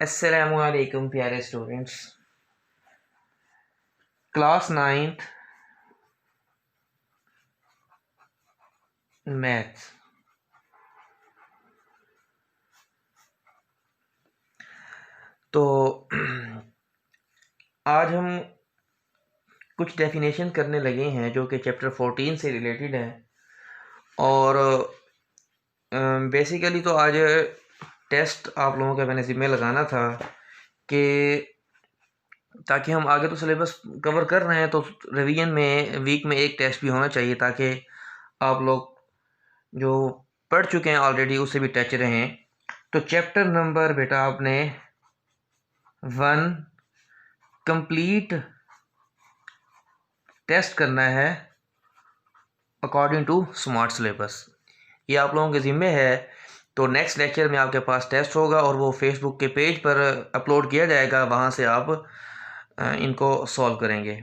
अस्सलामुअलैकुम प्यारे students. Class 9th maths. तो आज हम कुछ डेफिनेशन करने लगे हैं जो कि चैप्टर 14 से रिलेटेड है। और बेसिकली तो आज टेस्ट आप लोगों का मैंने ज़िम्मे लगाना था कि ताकि हम आगे तो सिलेबस कवर कर रहे हैं तो रिवीजन में वीक में एक टेस्ट भी होना चाहिए ताकि आप लोग जो पढ़ चुके हैं ऑलरेडी उससे भी टच रहें। तो चैप्टर नंबर बेटा आपने 1 कंप्लीट टेस्ट करना है अकॉर्डिंग टू स्मार्ट सिलेबस। ये आप लोगों के ज़िम्मे है। तो नेक्स्ट लेक्चर में आपके पास टेस्ट होगा और वो फेसबुक के पेज पर अपलोड किया जाएगा, वहाँ से आप इनको सॉल्व करेंगे।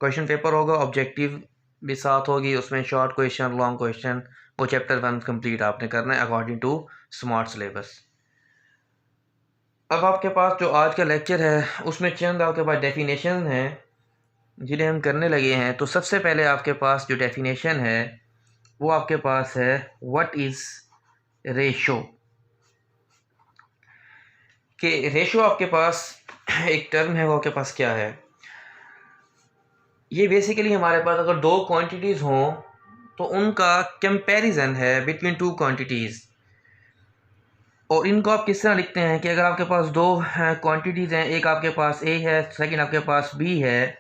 क्वेश्चन पेपर होगा, ऑब्जेक्टिव भी साथ होगी, उसमें शॉर्ट क्वेश्चन, लॉन्ग क्वेश्चन। वो चैप्टर 1 कंप्लीट आपने करना है अकॉर्डिंग टू स्मार्ट सिलेबस। अब आपके पास जो आज का लेक्चर है उसमें चंद आपके पास डेफिनेशन हैं जिन्हें हम करने लगे हैं। तो सबसे पहले आपके पास जो डेफिनेशन है वो आपके पास है व्हाट इज़ रेशो। कि रेशो आपके पास एक टर्म है, वो आपके पास क्या है। ये बेसिकली हमारे पास अगर दो क्वांटिटीज़ हों तो उनका कंपैरिजन है बिटवीन टू क्वांटिटीज़। और इनको आप किस तरह लिखते हैं कि अगर आपके पास दो क्वांटिटीज़ हैं, एक आपके पास ए है, सेकंड आपके पास बी है,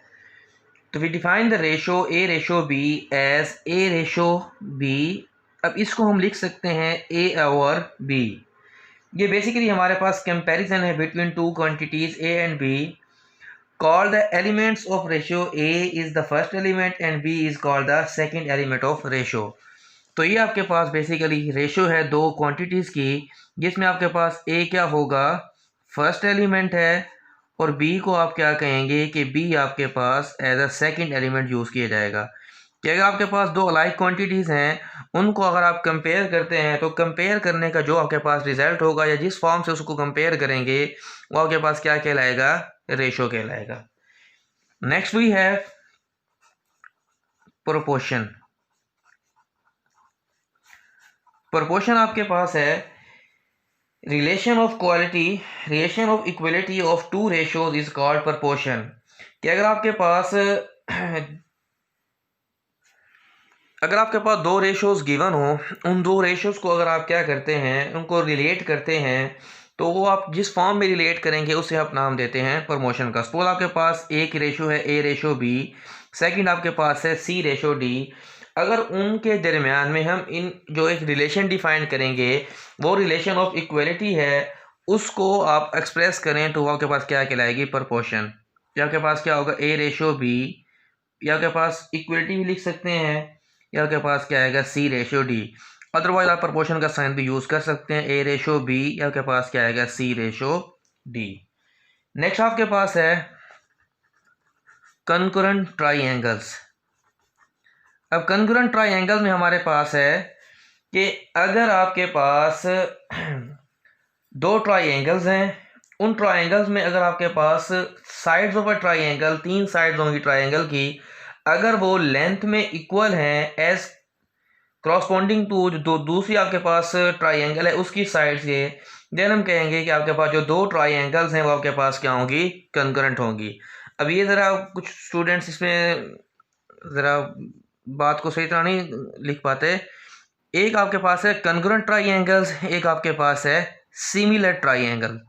तो we define the ratio A ratio B as A ratio B. अब इसको हम लिख सकते हैं ए ओवर बी। ये बेसिकली हमारे पास कंपैरिजन है between two quantities A and B. Call the elements of ratio A is the first element and B is called the second element of ratio. तो ये आपके पास बेसिकली रेशो है दो quantities की, जिसमें आपके पास ए क्या होगा, फर्स्ट एलिमेंट है, और बी को आप क्या कहेंगे कि बी आपके पास as a second element use किया जाएगा। कि अगर आपके पास दो अलाइक क्वांटिटीज़ हैं, उनको अगर आप कंपेयर करते हैं तो कंपेयर करने का जो आपके पास रिजल्ट होगा या जिस फॉर्म से उसको कंपेयर करेंगे वो आपके पास क्या कहलाएगा, रेशो कहलाएगा। Next we have proportion. Proportion आपके पास है relation of quality, relation of equality of two ratios is called proportion. कि अगर आपके पास दो रेशोज गिवन हो, उन दो रेशोज को अगर आप क्या करते हैं, उनको रिलेट करते हैं, तो वो आप जिस फॉर्म में रिलेट करेंगे उसे आप नाम देते हैं प्रमोशन का। सपोज आपके पास एक रेशो है ए रेशो बी, सेकंड आपके पास है सी रेशो डी। अगर उनके दरमियान में हम इन जो एक रिलेशन डिफाइन करेंगे, वो रिलेशन ऑफ इक्वलिटी है, उसको आप एक्सप्रेस करें तो वो आपके पास क्या कहलाएगी, प्रपोर्शन। या आपके पास क्या होगा, ए रेशो बी, या आपके पास इक्वलिटी भी लिख सकते हैं, या आपके पास क्या आएगा, सी रेशो डी। अदरवाइज आप प्रपोर्शन का साइन भी यूज़ कर सकते हैं, ए रेशो बी, या आपके पास क्या आएगा, सी रेशो डी। नेक्स्ट आपके पास है कंकरेंट ट्राइंगल्स। अब कंकरेंट ट्राइंगल में हमारे पास है कि अगर आपके पास दो ट्राइंगल्स हैं, उन ट्राइंगल्स में अगर आपके पास साइड्स ऑफ अ ट्राइंगल, तीन साइड्स होंगी ट्राइंगल की, अगर वो लेंथ में इक्वल हैं एज क्रॉसपोंडिंग टू जो दूसरी आपके पास ट्राइंगल है उसकी साइड से, देन हम कहेंगे कि आपके पास जो दो ट्राइंगल्स हैं वो आपके पास क्या होंगी, कंकरेंट होंगी। अब ये ज़रा कुछ स्टूडेंट्स इसमें ज़रा बात को सही तरह नहीं लिख पाते। एक आपके पास है कंकरेंट ट्राइंगल्स, एक आपके पास है सिमिलर ट्राइंगल।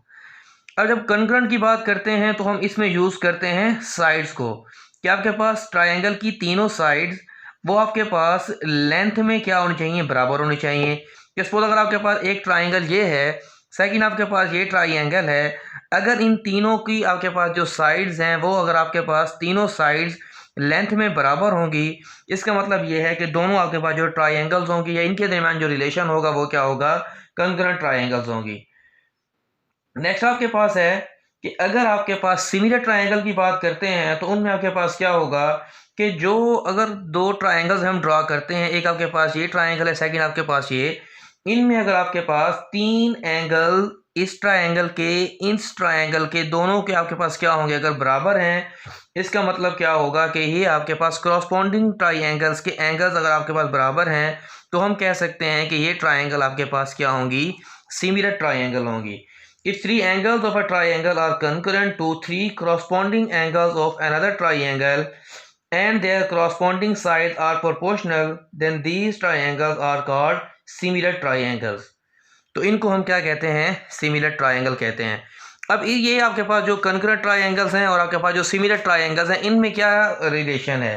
अब जब कंकरेंट की बात करते हैं तो हम इसमें यूज़ करते हैं साइड्स को। कि आपके पास ट्राइंगल की तीनों साइड्स वो आपके पास लेंथ में क्या होनी चाहिए, बराबर होनी चाहिए। सपोज अगर आपके पास एक ट्राइंगल ये है, सेकंड आपके पास ये ट्राइंगल है, अगर इन तीनों की आपके पास जो साइड्स हैं वो अगर आपके पास तीनों साइड्स लेंथ में बराबर होंगी, इसका मतलब ये है कि दोनों आपके पास जो ट्राइंगल्स होंगी या इनके दरमियान जो रिलेशन होगा वो क्या होगा, कंकरेंट ट्राइंगल्स होंगी। नेक्स्ट आपके पास है कि अगर आपके पास सिमिलर ट्राइंगल की बात करते हैं तो उनमें आपके पास क्या होगा कि जो अगर दो ट्राइंगल्स हम ड्रा करते हैं, एक आपके पास ये ट्राइंगल है, सेकंड आपके पास ये, इनमें अगर आपके पास तीन एंगल इस ट्रायंगल के इस ट्रायंगल के दोनों के आपके पास क्या होंगे, अगर बराबर हैं, इसका मतलब क्या होगा कि ये आपके पास क्रॉसपॉन्डिंग ट्रायंगल्स के एंगल्स अगर आपके पास बराबर हैं तो हम कह सकते हैं कि ये ट्रायंगल आपके पास क्या होंगी, सिमिलर ट्रायंगल होंगी। If three angles of a triangle are concurrent to three corresponding angles of another triangle and their corresponding sides are proportional, then these triangles are called similar triangles। तो इनको हम क्या कहते हैं, सिमिलर ट्रायंगल कहते हैं। अब ये आपके पास जो कंकरेंट ट्रायंगल्स हैं और आपके पास जो सिमिलर ट्रायंगल्स हैं, इनमें क्या रिलेशन है,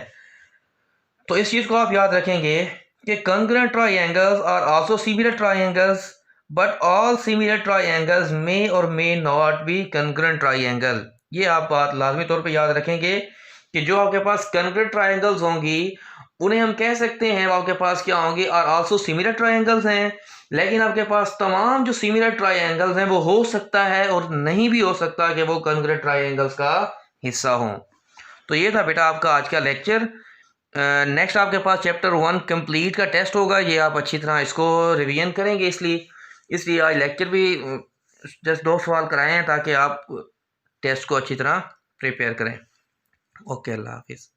तो इस चीज़ को आप याद रखेंगे कि concurrent triangles are also similar triangles, but all similar triangles may और may not be concurrent triangle. ये आप बात लाजमी तौर पे याद रखेंगे कि जो आपके पास कंकरेंट ट्रायंगल्स होंगी उन्हें हम कह सकते हैं आपके पास क्या होंगे, और आल्सो सिमिलर ट्रायंगल्स हैं, लेकिन आपके पास तमाम जो सिमिलर ट्रायंगल्स हैं वो हो सकता है और नहीं भी हो सकता कि वो कंकरेंट ट्रायंगल्स का हिस्सा हों। तो ये था बेटा आपका आज का लेक्चर। नेक्स्ट आपके पास चैप्टर 1 कंप्लीट का टेस्ट होगा, ये आप अच्छी तरह इसको रिवीजन करेंगे, इसलिए आज लेक्चर भी जस्ट 2 सवाल कराए हैं ताकि आप टेस्ट को अच्छी तरह प्रिपेयर करें। ओके, अल्लाह हाफिज़।